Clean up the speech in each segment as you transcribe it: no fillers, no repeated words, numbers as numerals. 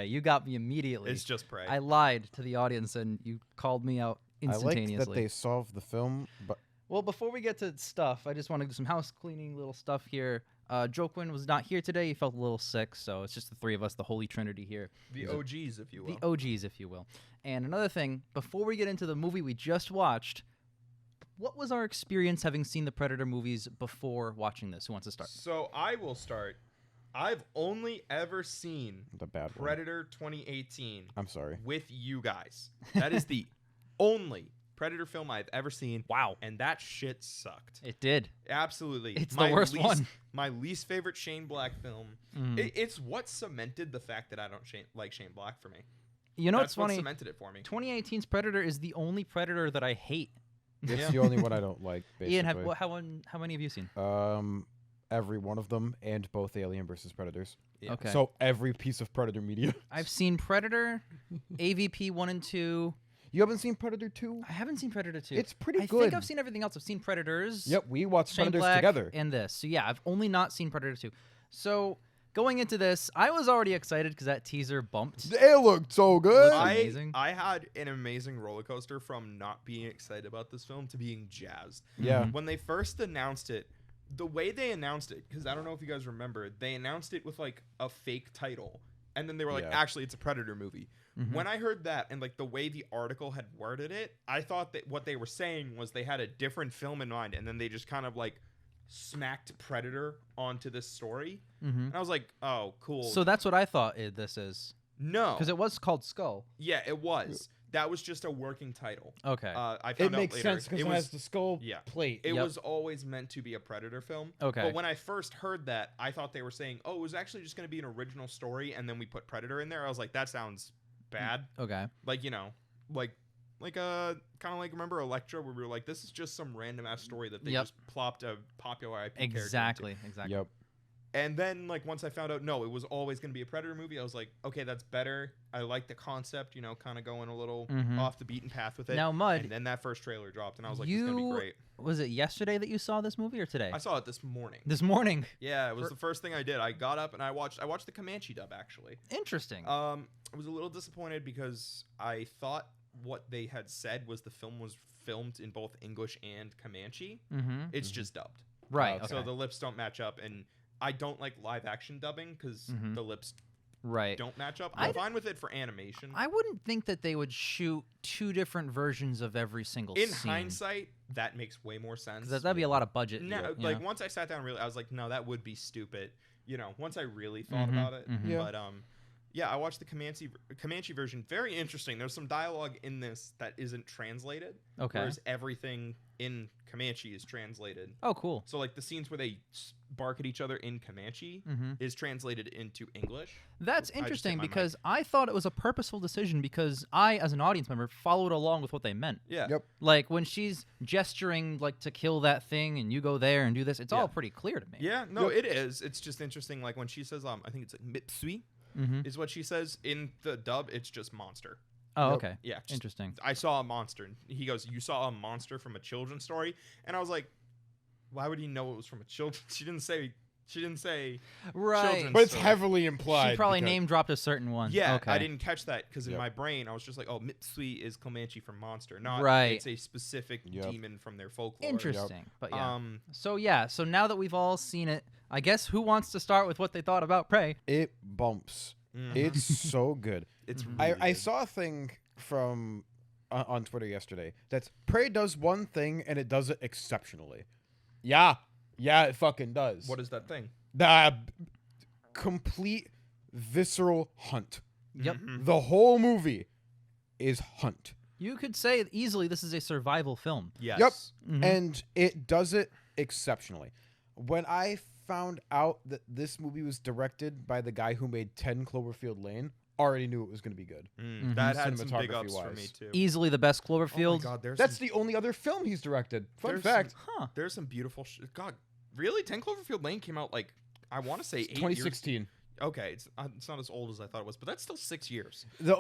You got me immediately. It's just Prey. I lied to the audience, and you called me out instantaneously. I like that they solved the film, but Well, before we get to stuff, I just want to do some house cleaning little stuff here. Joe Quinn was not here today. He felt a little sick, so it's just the three of us, the Holy Trinity here. The OGs, if you will. The OGs, if you will. And another thing, before we get into the movie we just watched, what was our experience having seen the Predator movies before watching this? Who wants to start? So I will start. I've only ever seen the bad one. Predator 2018 I'm sorry. with you guys. That is the only Predator film I've ever seen. Wow. And that shit sucked. It did. Absolutely. It's the worst one. My least favorite Shane Black film. It's what cemented the fact that I don't like Shane Black for me. You know That's what's funny? what cemented it for me. 2018's Predator is the only Predator that I hate. It's the only one I don't like, basically. Ian, how many have you seen? Every one of them, and both Alien versus Predators. Yeah. Okay. So every piece of Predator media. I've seen Predator, AVP 1 and 2. You haven't seen Predator 2? I haven't seen Predator 2. It's pretty I good. think I've seen everything else. I've seen Predators. Yep, we watched Shane Predators Black, together. and this. So yeah, I've only not seen Predator 2. So going into this, I was already excited because that teaser bumped. It looked so good. Amazing. I had an amazing roller coaster from not being excited about this film to being jazzed. Yeah. When they first announced it, the way they announced it, because I don't know if you guys remember, they announced it with like a fake title. And then they were like, Yeah. actually, it's a Predator movie. When I heard that and like the way the article had worded it, I thought that what they were saying was they had a different film in mind. And then they just kind of like smacked Predator onto this story. And I was like, oh, cool. So that's what I thought this is. No. Because it was called Skull. Yeah, it was. That was just a working title. Okay. I It found out makes later. sense because it has the skull yeah. plate. It Yep. was always meant to be a Predator film. Okay. But when I first heard that, I thought they were saying, oh, it was actually just going to be an original story, and then we put Predator in there. I was like, that sounds bad. Okay. Like, you know, like kind of like, remember Elektra, where we were like, this is just some random ass story that they Yep. just plopped a popular IP character into. Exactly. Yep. And then, like, once I found out, no, it was always going to be a Predator movie, I was like, okay, that's better. I like the concept, you know, kind of going a little off the beaten path with it. Now, Mud, And then that first trailer dropped, and I was like, this is going to be great. Was it yesterday that you saw this movie or today? I saw it this morning. This morning. Yeah, it was the first thing I did. I got up and I watched the Comanche dub, actually. Interesting. I was a little disappointed because I thought what they had said was the film was filmed in both English and Comanche. It's just dubbed. Right. Okay. So the lips don't match up, and I don't like live action dubbing because the lips don't match up. I'm fine with it for animation. I wouldn't think that they would shoot two different versions of every single In scene. hindsight, that makes way more sense. That'd be a lot of budget. No, you like know? once I sat down, I was like, no, that would be stupid. You know, once I really thought about it. Yeah. But yeah, I watched the Comanche version. Very interesting. There's some dialogue in this that isn't translated. Okay. Whereas everything in Comanche is translated. Oh, cool. So like the scenes where they bark at each other in Comanche is translated into English. That's I just hit interesting my because I thought it was a purposeful decision because I, as an audience member, followed along with what they meant. Yeah. Yep. Like when she's gesturing like to kill that thing and you go there and do this, it's Yeah. all pretty clear to me. Yeah, no, it is. It's just interesting. Like when she says, I think it's like Mitsui is what she says. In the dub, it's just monster. Oh, Yep. okay. Yeah. just, Interesting. I saw a monster. And he goes, you saw a monster from a children's story? And I was like, why would he know it was from a children's? She didn't say Right. children's But it's story. heavily implied. She probably because- name dropped a certain one. Yeah, Okay. I didn't catch that because in Yep. my brain I was just like, oh, Mitsui is Comanche from Monster, not Right. it's a specific Yep. demon from their folklore. Interesting. But yeah. Um, So now that we've all seen it, I guess who wants to start with what they thought about Prey? It bumps. It's so good. it's I really good. saw a thing from on Twitter yesterday that's Prey does one thing and it does it exceptionally. Yeah, it fucking does. What is that thing? The complete visceral hunt. Yep. The whole movie is hunt. You could say easily this is a survival film. Yes. Yep. Mhm. And it does it exceptionally. When I found out that this movie was directed by the guy who made 10 Cloverfield Lane, already knew it was going to be good. That had some big ups for cinematography-wise. me too. Easily the best Oh my Cloverfield. god, That's the only other film he's directed. Fun There's fact. Huh. there's some beautiful God, really? 10 Cloverfield Lane came out like I want to say 8 2016. years. Okay, it's not as old as I thought it was, but that's still 6 years. The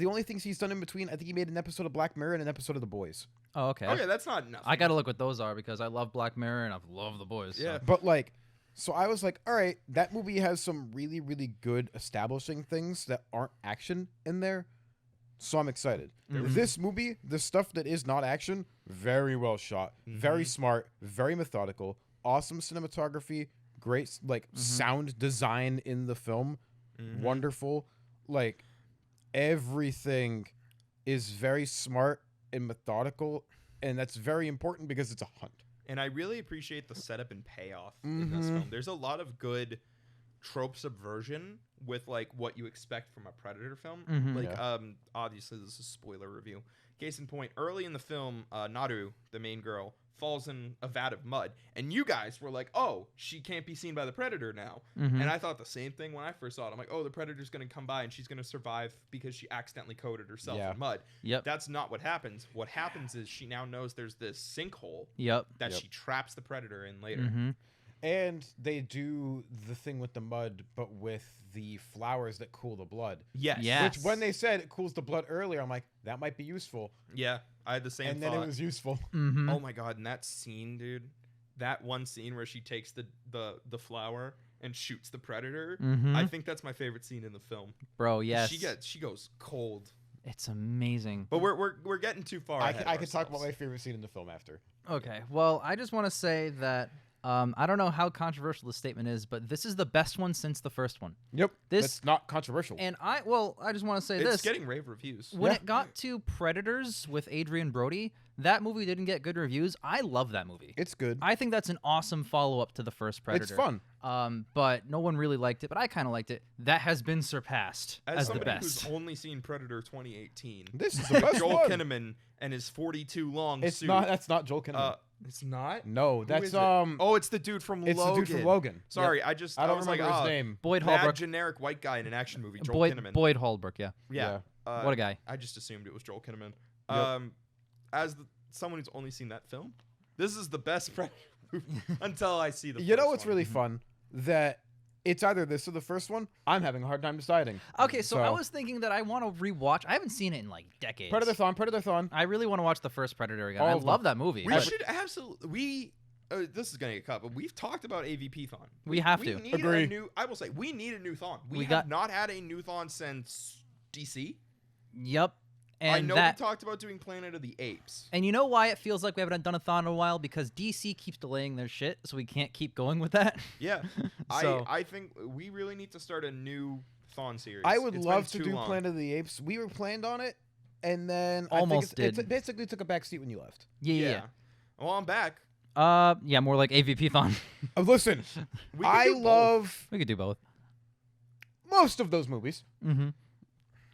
only things he's done in between, I think he made an episode of Black Mirror and an episode of The Boys. Oh, okay. Okay, that's not enough. I got to look what those are because I love Black Mirror and I love The Boys. so- Yeah. But like So I was like, all right, that movie has some really, really good establishing things that aren't action in there. So I'm excited. Mhm. This movie, the stuff that is not action, very well shot, very smart, very methodical, awesome cinematography, great sound design in the film, wonderful. Like everything is very smart and methodical, and that's very important because it's a hunt. And I really appreciate the setup and payoff in this film. There's a lot of good trope subversion with like what you expect from a Predator film. Like obviously this is a spoiler review. Case in point, early in the film, Naru, the main girl, falls in a vat of mud, and you guys were like, oh, she can't be seen by the Predator now. And I thought the same thing when I first saw it. I'm like, oh, the Predator's gonna come by and she's gonna survive because she accidentally coated herself in mud. That's not what happens. What happens is she now knows there's this sinkhole that she traps the Predator in later. And they do the thing with the mud, but with the flowers that cool the blood. Yes. Which, when they said it cools the blood earlier, I'm like, that might be useful. Yeah, I had the same And thought. then it was useful. Oh my god, and that scene, dude. That one scene where she takes the flower and shoots the Predator. I think that's my favorite scene in the film. Bro, yes. She goes cold. It's amazing. But we're getting too far. I ahead can of talk about ourselves. my favorite scene in the film after. Okay. Well, I just want to say that I don't know how controversial this statement is, but this is the best one since the first one. Yep. This- That's not controversial. And I just want to say It's this. getting rave reviews. When it got to Predators with Adrian Brody, that movie didn't get good reviews. I love that movie. It's good. I think that's an awesome follow-up to the first Predator. It's fun. But no one really liked it, but I kind of liked it. That has been surpassed As as the somebody best. who's only seen Predator 2018, This is the best Joel one. Kinnaman and his 42 long It's suit. not. That's not Joel Kinnaman. It's not. No, Who that's is it? Oh, it's the dude from it's Logan. the dude from Logan. Sorry, Yep. I just I don't was remember like, his name. Boyd bad Holbrook. generic white guy in an action movie. Joel Kinnaman. Boyd Holbrook, yeah. Yeah. What a guy. I just assumed it was Joel Kinnaman. Yep. As someone who's only seen that film, this is the best Predator movie until I see the. You know first what's one. really fun? That it's either this or the first one. I'm having a hard time deciding. Okay, so I was thinking that I want to rewatch. I haven't seen it in like decades. Predator-thon. I really want to watch the first Predator again. All I of them. love that movie. We but should absolutely. This is gonna get cut, but we've talked about AVP Thon. We have to. Need Agree. a new. I will say we need a new Thon. We got- have not had a new Thon since DC. Yep. And I know that, we talked about doing Planet of the Apes. and you know why it feels like we haven't done a thon in a while? Because DC keeps delaying their shit, so we can't keep going with that. Yeah, So- I think we really need to start a new Thon series. I would It's love been to too do long. Planet of the Apes. We were planned on it, and then Almost I think did. it basically took a back seat when you left. Yeah. Well, I'm back. Yeah, more like AVP thon. Listen, We can I do both. love We could do both. most of those movies. Mm-hmm.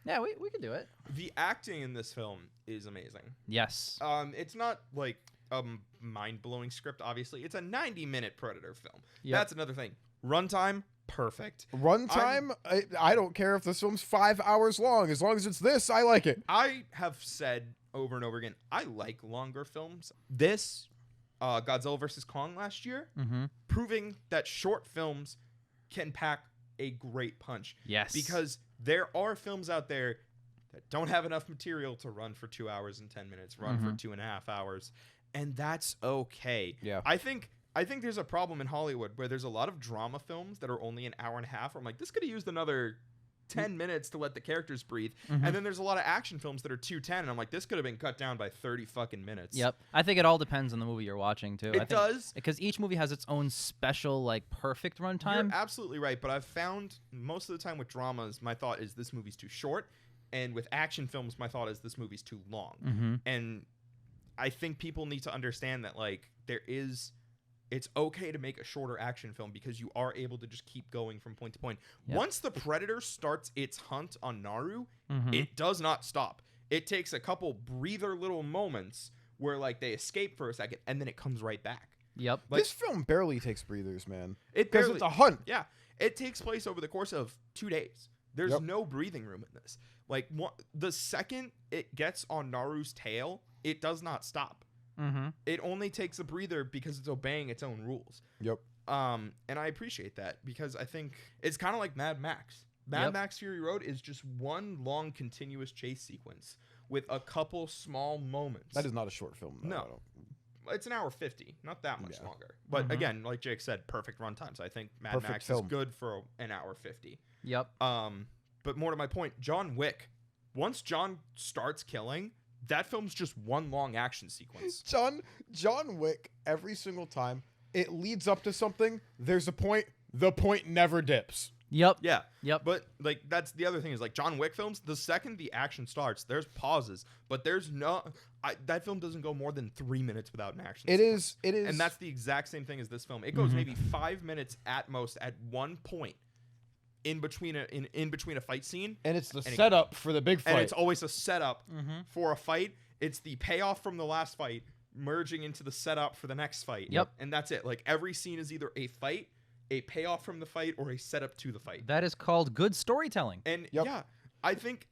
Yeah, we could do it. The acting in this film is amazing. Yes. It's not like a mind-blowing script. Obviously, it's a 90-minute Predator film. Yep. That's another thing. Runtime, perfect. Runtime, I don't care if this film's 5 hours long. As long as it's this, I like it. I have said over and over again, I like longer films. This, Godzilla vs. Kong last year, proving that short films can pack a great punch. Yes. Because there are films out there that don't have enough material to run for 2 hours and 10 minutes, run for 2.5 hours, and that's okay. Yeah. I think there's a problem in Hollywood where there's a lot of drama films that are only an hour and a half. Where I'm like, this could have used another 10 minutes to let the characters breathe. And then there's a lot of action films that are 2:10, and I'm like, this could have been cut down by 30 fucking minutes. Yep. I think it all depends on the movie you're watching too. It does. Because each movie has its own special, like, perfect runtime. You're absolutely right, but I've found most of the time with dramas, my thought is this movie's too short, and with action films, my thought is this movie's too long. And I think people need to understand that, like, it's okay to make a shorter action film because you are able to just keep going from point to point. Yep. Once the Predator starts its hunt on Naru, it does not stop. It takes a couple breather little moments where, like, they escape for a second, and then it comes right back. Yep. Like, This film barely takes breathers, man. It Because barely, it's a hunt. Yeah, it takes place over the course of 2 days. There's Yep. no breathing room in this. Like, the second it gets on Naru's tail, it does not stop. It only takes a breather because it's obeying its own rules. Yep. And I appreciate that because I think it's kind of like Mad Max. Mad Max Fury Road is just one long continuous chase sequence with a couple small moments. That is not a short film. though. No. I don't- It's an hour 50, not that much Yeah. longer. But again, like Jake said, perfect runtime. So I think Mad Perfect Max film. is good for an hour 50. Yep. But more to my point, John Wick. Once John starts killing, that film's just one long action sequence. John Wick, every single time it leads up to something, there's a point, the point never dips. Yep. Yeah. Yep. But like that's the other thing is like John Wick films, the second the action starts, there's pauses, but there's no that film doesn't go more than 3 minutes without an action sequence. It is. And that's the exact same thing as this film. It goes maybe 5 minutes at most at one point in between a fight scene. And it's the and setup for the big fight. And it's always a setup for a fight. It's the payoff from the last fight merging into the setup for the next fight. Yep. And that's it. Like every scene is either a fight, a payoff from the fight, or a setup to the fight. That is called good storytelling. And yeah, I think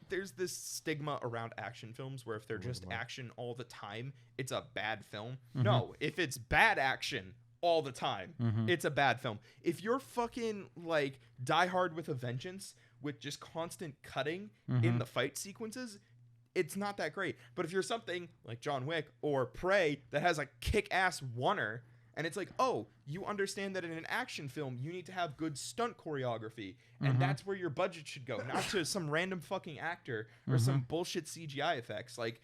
there's this stigma around action films where if they're just action all the time, it's a bad film. No, if it's bad action all the time, it's a bad film. If you're fucking like Die Hard with a Vengeance with just constant cutting in the fight sequences, it's not that great. But if you're something like John Wick or Prey that has a kick-ass oneer, and it's like, oh, you understand that in an action film, you need to have good stunt choreography. And that's where your budget should go, not to some random fucking actor or some bullshit CGI effects. Like,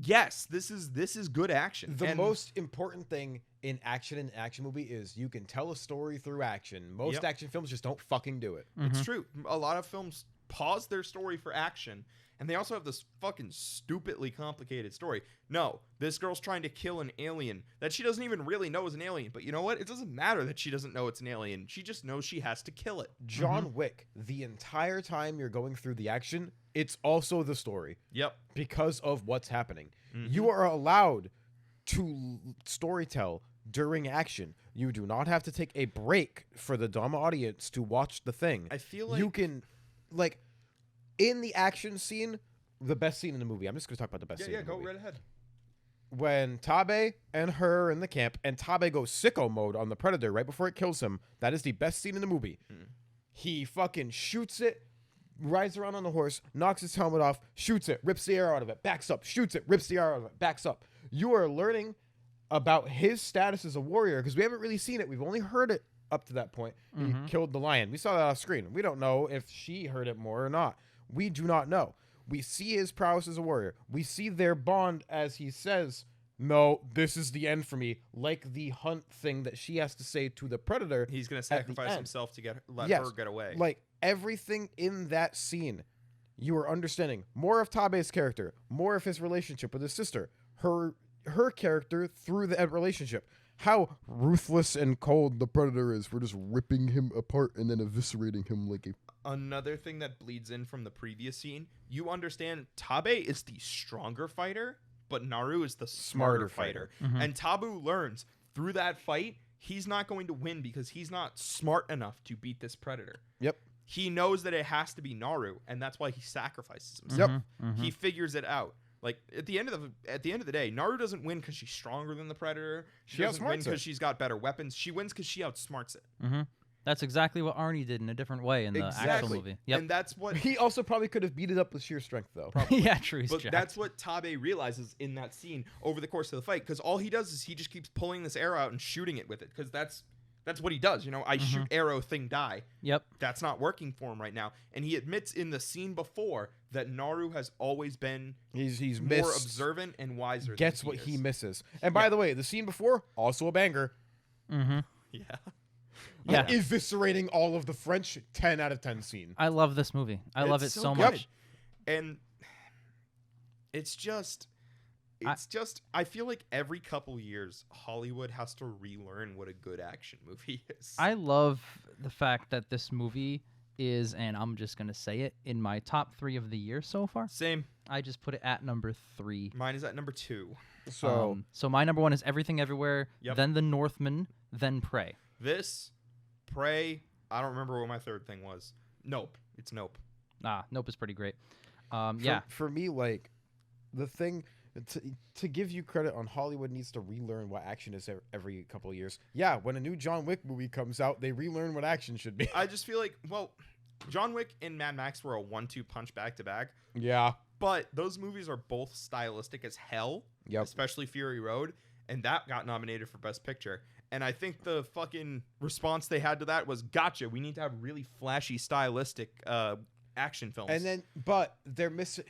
yes, this is good action. The most important thing in an action movie is you can tell a story through action. Most action films just don't fucking do it. It's true. A lot of films pause their story for action, and they also have this fucking stupidly complicated story. No, this girl's trying to kill an alien that she doesn't even really know is an alien. But you know what? It doesn't matter that she doesn't know it's an alien. She just knows she has to kill it. John Wick, the entire time you're going through the action, it's also the story. Yep. Because of what's happening. You are allowed to storytell during action. You do not have to take a break for the dumb audience to watch the thing. I feel like you can, like, in the action scene, the best scene in the movie. I'm just going to talk about the best scene. Yeah, in the go movie. right ahead. When Tabe and her in the camp, and Tabe goes sicko mode on the Predator right before it kills him. That is the best scene in the movie. He fucking shoots it, rides around on the horse, knocks his helmet off, shoots it, rips the arrow out of it, backs up, shoots it, rips the arrow out of it, backs up. You are learning about his status as a warrior because we haven't really seen it. We've only heard it up to that point. He killed the lion. We saw that off screen. We don't know if she heard it more or not. We do not know. We see his prowess as a warrior. We see their bond as he says, no, this is the end for me. Like the hunt thing that she has to say to the Predator. He's going to at the sacrifice end. himself to let her get away. Like everything in that scene, you are understanding more of Tabe's character, more of his relationship with his sister, her character through the relationship. How ruthless and cold the Predator is for just ripping him apart and then eviscerating him like a... Another thing that bleeds in from the previous scene, you understand Tabe is the stronger fighter, but Naru is the smarter fighter. And Tabu learns through that fight, he's not going to win because he's not smart enough to beat this Predator. Yep. He knows that it has to be Naru, and that's why he sacrifices himself. He figures it out. Like at the end of the day, Naru doesn't win because she's stronger than the Predator. She doesn't win because she's got better weapons. She wins because she outsmarts it. That's exactly what Arnie did in a different way in the actual movie. Yep. And that's what He also probably could have beat it up with sheer strength, though. yeah, true. He's But jacked. that's what Tabe realizes in that scene over the course of the fight, because all he does is he just keeps pulling this arrow out and shooting it with it, because that's what he does. You know, I shoot arrow, thing die. Yep. That's not working for him right now. And he admits in the scene before that Naru has always been He's more missed, observant and wiser. gets than what he is. misses. And by the way, the scene before, also a banger. Yeah. Yeah. Eviscerating all of the French, 10 out of 10 scene. I love this movie. I love it It's so good. much. And it's just I feel like every couple years Hollywood has to relearn what a good action movie is. I love the fact that this movie is, and I'm just going to say it, in my top 3 of the year so far. Same. I just put it at number 3. Mine is at number 2. So, So my number 1 is Everything Everywhere, Yep. then The Northman, then Prey. This, Prey, I don't remember what my third thing was. Nope. It's Nope. Nope is pretty great. Yeah. For me, like, the thing... To give you credit on Hollywood needs to relearn what action is every couple of years. Yeah, when a new John Wick movie comes out, they relearn what action should be. I just feel like, well, John Wick and Mad Max were a 1-2 punch back to back, Yeah. but those movies are both stylistic as hell. Yep. especially Fury Road, and that got nominated for Best Picture. And I think the fucking response they had to that was, gotcha, we need to have really flashy, stylistic action films. And then, but they're missing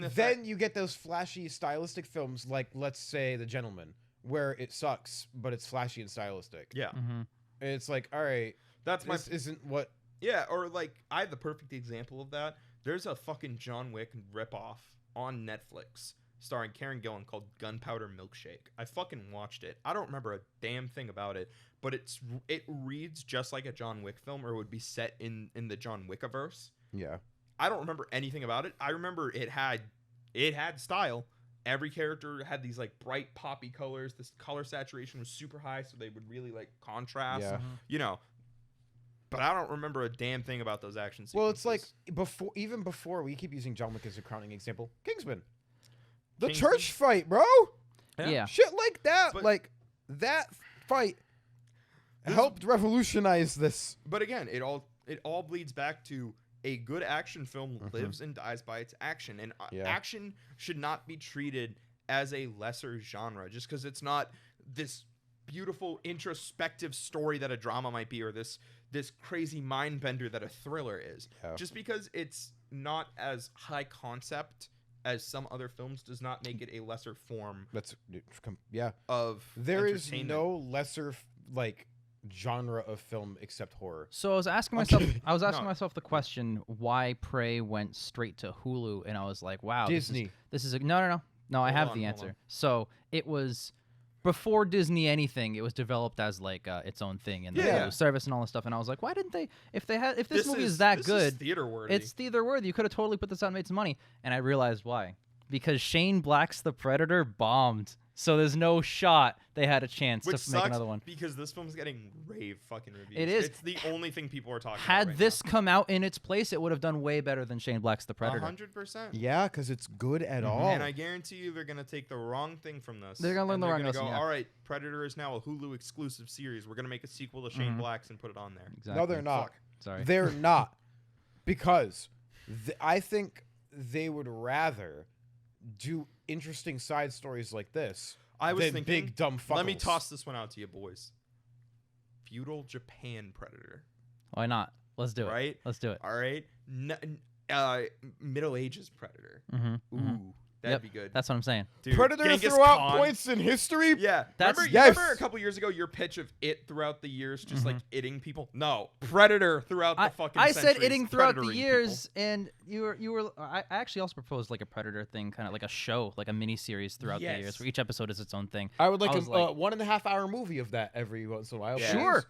the then you get those flashy, stylistic films like, let's say, The Gentleman, where it sucks, but it's flashy and stylistic. Yeah. Mm-hmm. And it's like, all right, That's my... this isn't what... Yeah, or like, I have the perfect example of that. There's a fucking John Wick ripoff on Netflix starring Karen Gillan called Gunpowder Milkshake. I fucking watched it. I don't remember a damn thing about it, but it reads just like a John Wick film, or would be set in the John Wickiverse. Yeah. I don't remember anything about it. I remember it had style. Every character had these like bright poppy colors. This color saturation was super high, so they would really like contrast. Yeah. You know. But I don't remember a damn thing about those action sequences. Well, it's like before we keep using John Wick as a crowning example. Kingsman. The church fight, bro. Yeah. Shit like that. But- like that fight helped revolutionize this. But again, it all bleeds back to a good action film lives and dies by its action, and action should not be treated as a lesser genre just because it's not this beautiful introspective story that a drama might be, or this crazy mind bender that a thriller is. Yeah. Just because it's not as high concept as some other films does not make it a lesser form Of of there is entertainment. no lesser like genre of film except horror. So I was asking I'm myself, kidding. myself the question why Prey went straight to Hulu, and I was like, wow, Disney. This is no. I have the hold answer. on. So it was before Disney anything. It was developed as like its own thing and the Yeah. Hulu service and all this stuff. And I was like, why didn't they? If this movie is this that is good, theater worthy. it's theater worthy. You could have totally put this out and made some money. And I realized why. Because Shane Black's The Predator bombed. So there's no shot they had a chance Which to sucks make another one. because this film's getting rave fucking reviews. It is. It's the only thing people are talking about. Had right this come out in its place, it would have done way better than Shane Black's The now. Predator. 100%. Yeah, because it's good at all. And I guarantee you they're going to take the wrong thing from this. They're gonna learn and the they're wrong gonna lesson, go, yeah. all right, Predator is now a Hulu exclusive series. We're going to make a sequel to Shane Black's and put it on there. Exactly. No, they're not. Fuck. Sorry. They're not. Because I think they would rather do interesting side stories like this I was than thinking, big dumb fuckles. let me toss this one out to you, boys. Feudal Japan Predator. Why not? Let's do it. Right? Let's do it. All right. Middle Ages Predator. Mm-hmm. Ooh, that'd Yep. be good. That's what I'm saying. Dude, Predator Genghis throughout Khan. points in history. Yeah, That's- remember, Yes. remember a couple years ago your pitch of it throughout the years, just like itting people. No, Predator throughout the fucking. I said centuries, itting throughout the predatoring years, and you were. I actually also proposed like a Predator thing, kind of like a show, like a mini series throughout the years, Yes. where each episode is its own thing. I would like I a was like- 1.5 hour movie of that every once in a while. Yeah. please. Sure,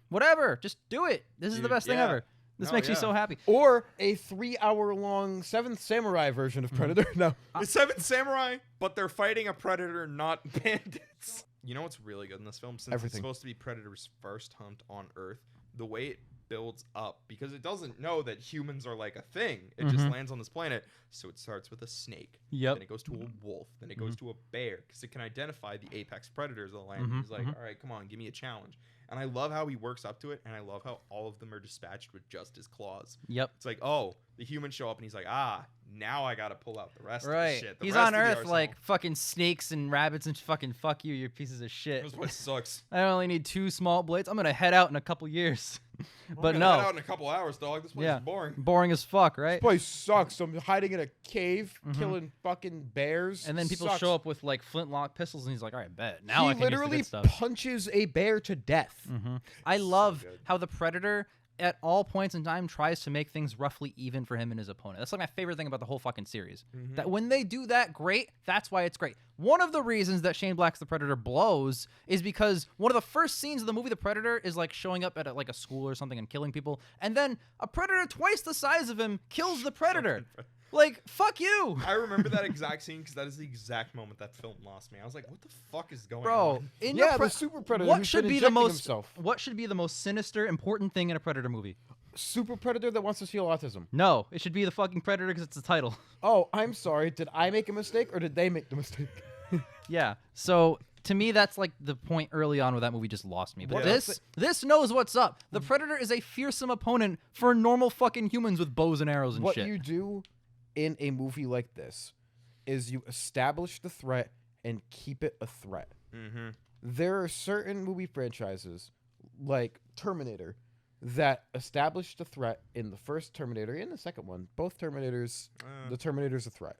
whatever, just do it. This is the Dude, best thing yeah. ever. This No, makes me yeah. so happy. Or a 3 hour long Seventh Samurai version of Predator. No. The Seventh Samurai, but they're fighting a predator, not bandits. You know what's really good in this film? Since Everything. it's supposed to be Predator's first hunt on Earth, the way it builds up, because it doesn't know that humans are like a thing. It just lands on this planet. So it starts with a snake. Yep. Then it goes to a wolf. Then it goes to a bear, because it can identify the apex predators of the land. He's like, all right, come on, give me a challenge. And I love how he works up to it, and I love how all of them are dispatched with just his claws. Yep. It's like, oh, the humans show up, and he's like, now I gotta pull out the rest of the Right. shit. The He's rest on of the Earth arsenal. like fucking snakes and rabbits and fucking fuck you pieces of shit. This place sucks. I only need 2 small blades. I'm gonna head out in a couple years. I'm But gonna head no, out in a couple hours, dog. This place Yeah. is boring. boring as fuck, right? This place sucks. I'm hiding in a cave, killing fucking bears. And then people Sucks. show up with like flintlock pistols, and he's like, "All right, bet now he I can use the literally good stuff." punches a bear to death. I love good. how the Predator, at all points in time, tries to make things roughly even for him and his opponent. That's like my favorite thing about the whole fucking series. That when they do that, great. That's why it's great. One of the reasons that Shane Black's The Predator blows is because one of the first scenes of the movie The Predator is like showing up at like a school or something and killing people, and then a predator twice the size of him kills the Predator. Like, fuck you. I remember that exact scene because that is the exact moment that film lost me. I was like, what the fuck is going Bro, on? in Yeah, your the super predator what who's should been be the injecting most himself. what should be the most sinister important thing in a Predator movie? Super predator that wants to steal autism. No, it should be the fucking Predator because it's the title. Oh, I'm sorry. Did I make a mistake or did they make the mistake? Yeah. So to me, that's like the point early on where that movie just lost me. But Yeah. this knows what's up. The Predator is a fearsome opponent for normal fucking humans with bows and arrows and What shit. you do in a movie like this is you establish the threat and keep it a threat. Mm-hmm. There are certain movie franchises, like Terminator, that established a threat in the first Terminator and the second one. Both Terminators, the Terminator's a threat.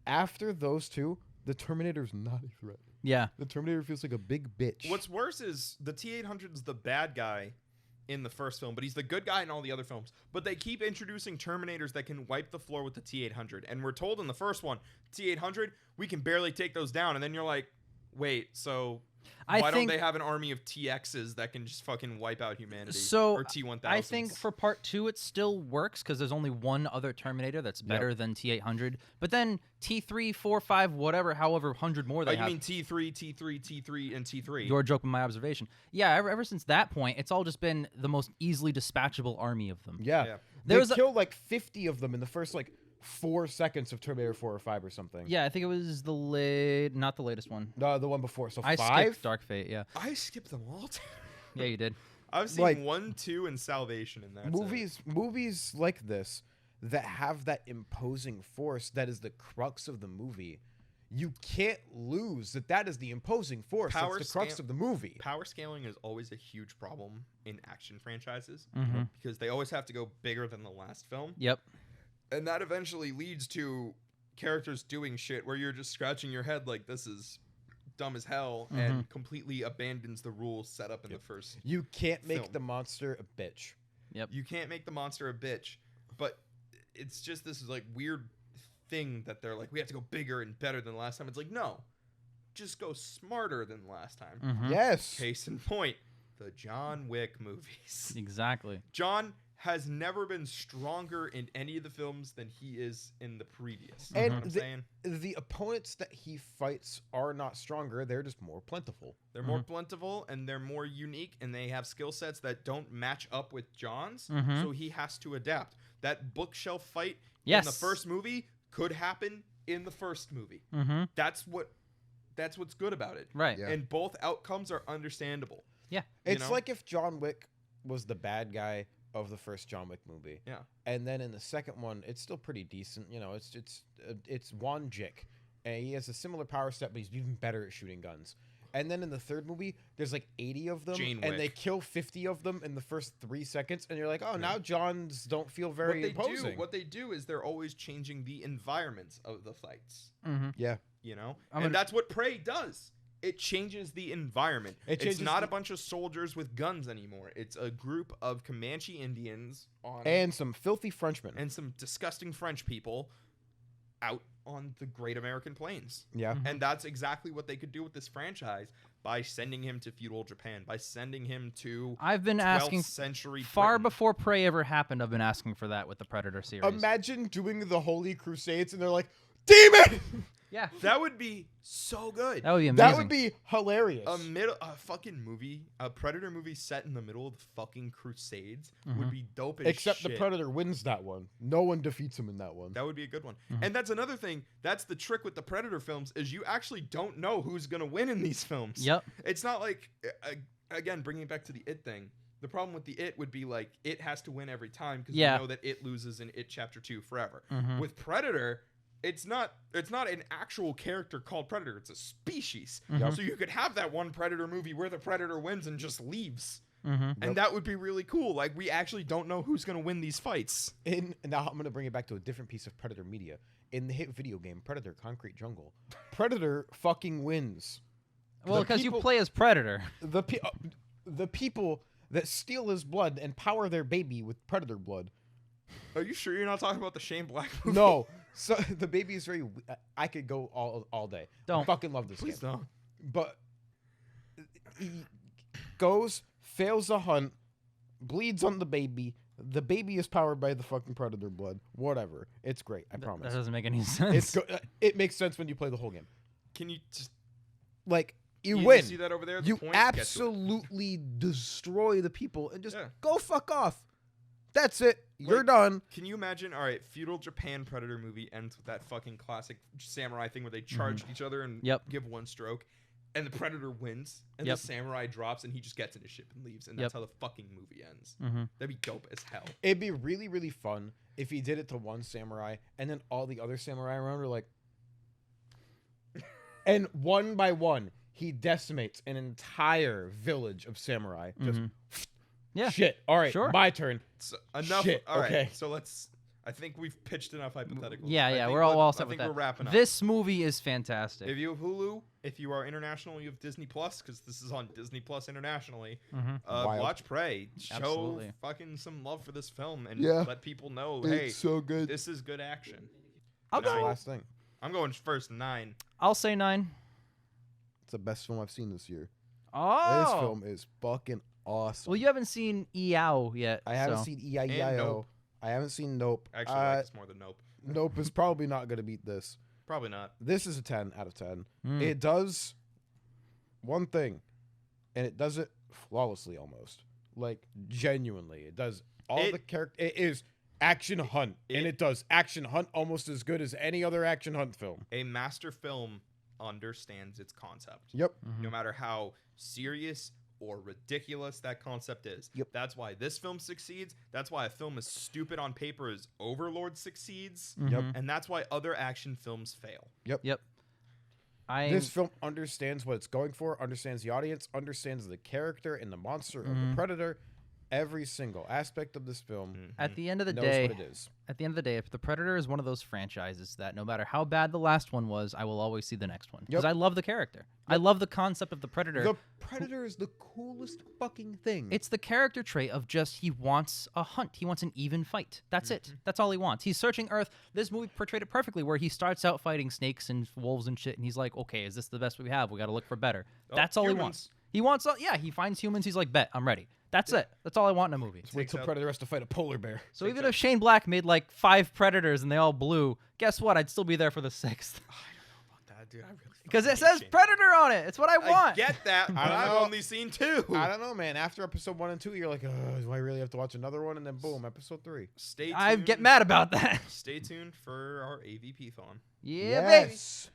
After those two, the Terminator's not a threat. Yeah. The Terminator feels like a big bitch. What's worse is the T-800 is the bad guy in the first film, but he's the good guy in all the other films. But they keep introducing Terminators that can wipe the floor with the T-800. And we're told in the first one, T-800, we can barely take those down. And then you're like, wait, so why don't they have an army of TXs that can just fucking wipe out humanity? So or T-1000s? I think for part 2 it still works because there's only one other Terminator that's better than T-800. But then T3, 4, 5, whatever, however 100 more they have. You mean T3, T3, T3, and T3? Your joke with my observation. Yeah, ever since that point, it's all just been the most easily dispatchable army of them. Yeah. There They killed like 50 of them in the first 4 seconds of Terminator 4 or 5 or something. Yeah, I think it was not the latest one. No, the one before. So I 5? skipped Dark Fate, yeah. I skipped them all. Yeah, you did. I've seen 1, 2, and Salvation in that. Movies like this that have that imposing force that is the crux of the movie. You can't lose that is the imposing force. That's the crux of the movie. Power scaling is always a huge problem in action franchises Mhm. because they always have to go bigger than the last film. Yep. And that eventually leads to characters doing shit where you're just scratching your head like this is dumb as hell and completely abandons the rules set up in the first. You can't make film. the monster a bitch. Yep. You can't make the monster a bitch, but it's just this weird thing that they're like, we have to go bigger and better than last time. It's like, no, just go smarter than last time. Mhm. Yes. Case in point, the John Wick movies. Exactly. John has never been stronger in any of the films than he is in the previous. And You know what I'm saying? the opponents that he fights are not stronger. They're just more plentiful. They're more plentiful and they're more unique and they have skill sets that don't match up with John's. So he has to adapt. That bookshelf fight in the first movie could happen in the first movie. That's what's good about it. Right. Yeah. And both outcomes are understandable. Yeah. It's like if John Wick was the bad guy of the first John Wick movie. Yeah. And then in the second one, it's still pretty decent. You know, it's Wan Jik, and he has a similar power set, but he's even better at shooting guns. And then in the third movie, there's 80 of them, and they kill 50 of them in the first 3 seconds, and you're like, oh, now Johns don't feel very imposing. What they do is they're always changing the environments of the fights. Yeah. You know? And that's what Prey does. It changes the environment. It's not a bunch of soldiers with guns anymore. It's a group of Comanche Indians and some filthy Frenchmen. And some disgusting French people out on the great American plains. Yeah. And that's exactly what they could do with this franchise by sending him to feudal Japan, by sending him to I've been 12th asking century far Britain. before Prey ever happened. I've been asking for that with the Predator series. Imagine doing the Holy Crusades, and they're like, demon! Yeah. That would be so good. That would be amazing. That would be hilarious. A fucking movie, a Predator movie set in the middle of the fucking Crusades would be dope as Except shit. the Predator wins that one. No one defeats him in that one. That would be a good one. And that's another thing. That's the trick with the Predator films is you actually don't know who's going to win in these films. Yep. It's not like, again, bringing it back to the It thing. The problem with the It would be It has to win every time because you know that It loses in It Chapter 2 forever. With Predator, it's not an actual character called Predator. It's a species. So you could have that one Predator movie where the Predator wins and just leaves. And that would be really cool. We actually don't know who's going to win these fights. Now I'm going to bring it back to a different piece of Predator media. In the hit video game Predator Concrete Jungle, Predator fucking wins. Well, because you play as Predator. The people that steal his blood and power their baby with Predator blood. Are you sure you're not talking about the Shane Black movie? No. So the baby is very. I could go all day. Don't. I fucking love this Please game. don't. But he goes, fails a hunt, bleeds on the baby. The baby is powered by the fucking Predator blood. Whatever. It's great. I promise. That doesn't make any sense. It makes sense when you play the whole game. Can you just You you win. see that over there? The You point? Get to it. absolutely destroy the people and just Yeah. go fuck off. That's it. You're Like, done. Can you imagine? All right, feudal Japan Predator movie ends with that fucking classic samurai thing where they charge each other and give one stroke, and the Predator wins, and the samurai drops, and he just gets in his ship and leaves, and that's how the fucking movie ends. That'd be dope as hell. It'd be really, really fun if he did it to one samurai, and then all the other samurai around are like, And one by one, he decimates an entire village of samurai. Just Yeah. shit. All right, Sure. my turn. So, enough. Shit, All right. okay. So let's. I think we've pitched enough hypotheticals. Yeah, I yeah, think we're all set I with think that. we're wrapping up. This movie is fantastic. If you have Hulu, if you are international, you have Disney Plus, because this is on Disney Plus internationally. Wild. Watch Prey. Show Absolutely. fucking some love for this film and Yeah. let people know, hey, so good. this is good action. I'll That's the go. last thing. I'm going first 9. I'll say 9. It's the best film I've seen this year. Oh. This film is fucking awesome. Well, you haven't seen EOW yet. I haven't so. seen E.I.E.I.O. Nope. I haven't seen Nope. I actually like this more than Nope. Nope is probably not going to beat this. Probably not. This is a 10 out of 10. Mm. It does one thing, and it does it flawlessly almost. Like, genuinely. It does all the character. It is action hunt, and it does action hunt almost as good as any other action hunt film. A master film understands its concept. Yep. No matter how serious or ridiculous that concept is. Yep. That's why this film succeeds. That's why a film as stupid on paper as Overlord succeeds. Yep. And that's why other action films fail. Yep. This film understands what it's going for, understands the audience, understands the character and the monster of the predator. Every single aspect of this film At the end of the knows day, what it is. At the end of the day, if The Predator is one of those franchises that no matter how bad the last one was, I will always see the next one. Because I love the character. I love the concept of the Predator. The Predator is the coolest fucking thing. It's the character trait of just he wants a hunt. He wants an even fight. That's it. That's all he wants. He's searching Earth. This movie portrayed it perfectly where he starts out fighting snakes and wolves and shit, and he's like, okay, is this the best we have? We got to look for better. That's all he wants. He wants, he finds humans. He's like, bet, I'm ready. That's it. That's all I want in a movie. Wait till Predator has to fight a polar bear. So even if Shane Black made like 5 Predators and they all blue, guess what? I'd still be there for the 6th. I don't know about that, dude. I really Because it says Predator on it. It's what I want. I get that, but I've only seen 2. I don't know, man. After episode 1 and 2, you're like, do I really have to watch another one? And then boom, episode 3. Stay tuned. I get mad about that. Stay tuned for our AVP phone. Yeah, baby. Yes.